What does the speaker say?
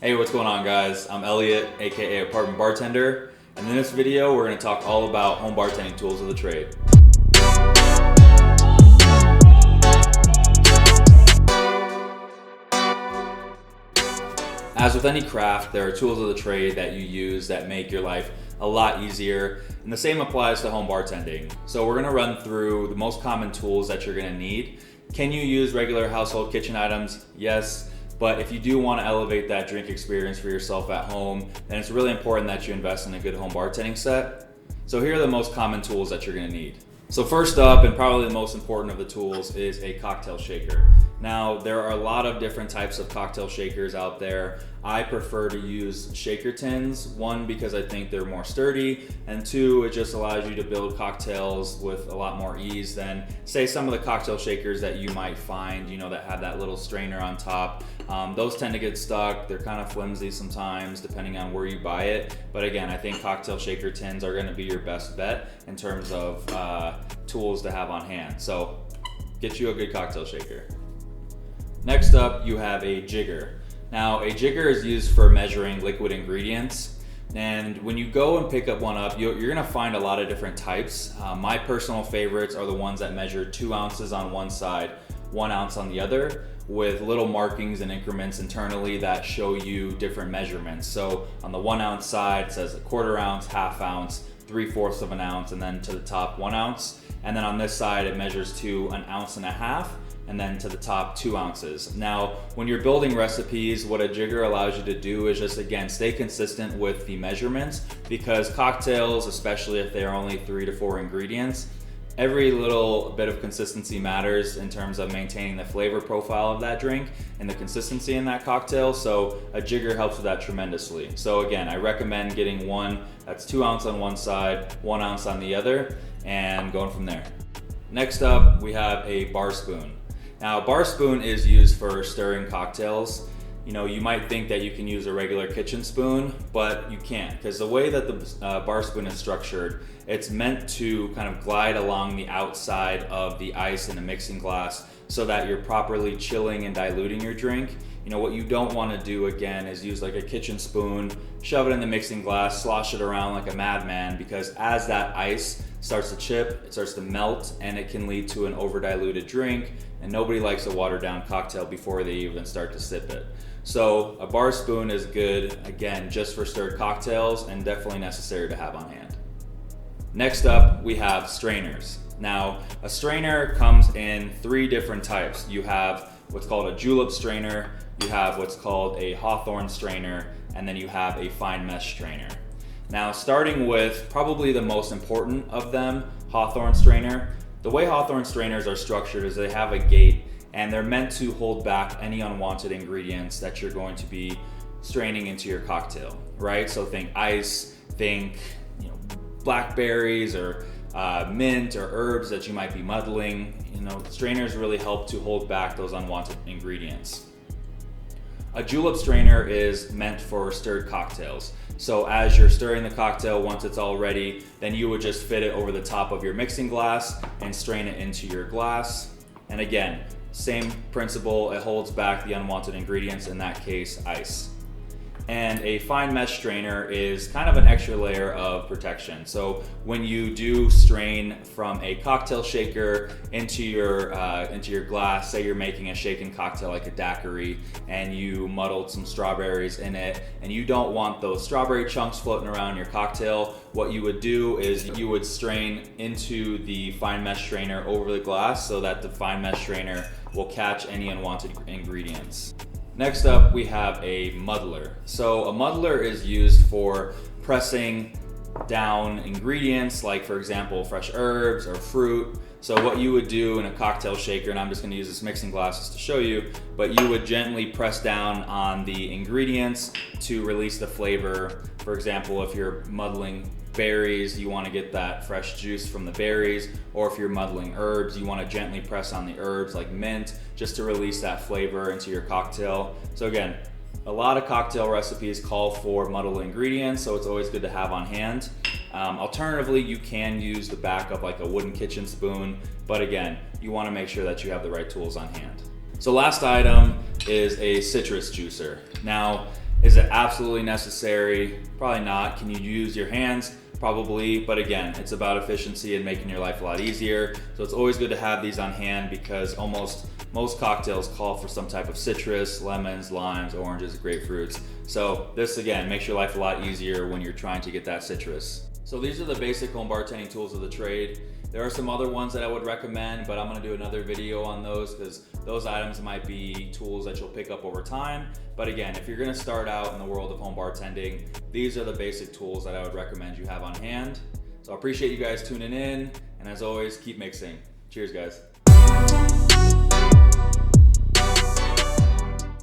Hey, what's going on, guys? I'm Elliot, aka Apartment Bartender, and in this video we're going to talk all about home bartending tools of the trade. As with any craft, there are tools of the trade that you use that make your life a lot easier, and the same applies to home bartending. So we're going to run through the most common tools that you're going to need. Can you use regular household kitchen items? Yes. But if you do want to elevate that drink experience for yourself at home, then it's really important that you invest in a good home bartending set. So here are the most common tools that you're going to need. So first up, and probably the most important of the tools, is a cocktail shaker. Now, there are a lot of different types of cocktail shakers out there. I prefer to use shaker tins, one, because I think they're more sturdy, and two, it just allows you to build cocktails with a lot more ease than, say, some of the cocktail shakers that you might find, that have that little strainer on top. Those tend to get stuck. They're kind of flimsy sometimes, depending on where you buy it. But again, I think cocktail shaker tins are going to be your best bet in terms of tools to have on hand. So get you a good cocktail shaker. Next up, you have a jigger. Now, a jigger is used for measuring liquid ingredients. And when you go and pick up one up, you're gonna find a lot of different types. My personal favorites are the ones that measure 2 ounces on one side, 1 ounce on the other, with little markings and increments internally that show you different measurements. So on the 1 ounce side, it says a 1/4 ounce, 1/2 ounce, 3/4 of an ounce, and then to the top 1 ounce. And then on this side, it measures to 1.5 ounces, and then to the top 2 ounces. Now, when you're building recipes, what a jigger allows you to do is just, again, stay consistent with the measurements, because cocktails, especially if they're only 3 to 4 ingredients, every little bit of consistency matters in terms of maintaining the flavor profile of that drink and the consistency in that cocktail. So a jigger helps with that tremendously. So again, I recommend getting one that's 2 ounce on one side, 1 ounce on the other, and going from there. Next up, we have a bar spoon. Now, a bar spoon is used for stirring cocktails. You might think that you can use a regular kitchen spoon, but you can't, because the way that the bar spoon is structured, it's meant to kind of glide along the outside of the ice in a mixing glass so that you're properly chilling and diluting your drink. What you don't want to do, again, is use like a kitchen spoon, shove it in the mixing glass, slosh it around like a madman, because as that ice starts to chip, it starts to melt, and it can lead to an over-diluted drink, and nobody likes a watered-down cocktail before they even start to sip it. So a bar spoon is good, again, just for stirred cocktails, and definitely necessary to have on hand. Next up, we have strainers. Now, a strainer comes in 3 different types. You have what's called a Julep strainer, you have what's called a Hawthorn strainer, and then you have a fine mesh strainer. Now, starting with probably the most important of them, Hawthorn strainer. The way Hawthorn strainers are structured is they have a gate, and they're meant to hold back any unwanted ingredients that you're going to be straining into your cocktail, right? So think ice, think blackberries or mint or herbs that you might be muddling. Strainers really help to hold back those unwanted ingredients. A julep strainer is meant for stirred cocktails. So as you're stirring the cocktail, once it's all ready, then you would just fit it over the top of your mixing glass and strain it into your glass. And again, same principle, it holds back the unwanted ingredients, in that case, ice. And a fine mesh strainer is kind of an extra layer of protection. So when you do strain from a cocktail shaker into your glass, say you're making a shaken cocktail like a daiquiri, and you muddled some strawberries in it, and you don't want those strawberry chunks floating around your cocktail, what you would do is you would strain into the fine mesh strainer over the glass so that the fine mesh strainer will catch any unwanted ingredients. Next up, we have a muddler. So a muddler is used for pressing down ingredients, like, for example, fresh herbs or fruit. So what you would do in a cocktail shaker, and I'm just gonna use this mixing glass just to show you, but you would gently press down on the ingredients to release the flavor. For example, if you're muddling berries, you want to get that fresh juice from the berries, or if you're muddling herbs, you want to gently press on the herbs like mint just to release that flavor into your cocktail. So again, a lot of cocktail recipes call for muddled ingredients, so it's always good to have on hand. Alternatively, you can use the back of like a wooden kitchen spoon, but again, you want to make sure that you have the right tools on hand. So last item is a citrus juicer. Now, Is it absolutely necessary? Probably not. Can you use your hands? Probably, but again, it's about efficiency and making your life a lot easier. So it's always good to have these on hand because most cocktails call for some type of citrus, lemons, limes, oranges, grapefruits. So this again makes your life a lot easier when you're trying to get that citrus. So these are the basic home bartending tools of the trade. There are some other ones that I would recommend, but I'm gonna do another video on those because those items might be tools that you'll pick up over time. But again, if you're gonna start out in the world of home bartending, these are the basic tools that I would recommend you have on hand. So I appreciate you guys tuning in, and as always, keep mixing. Cheers, guys.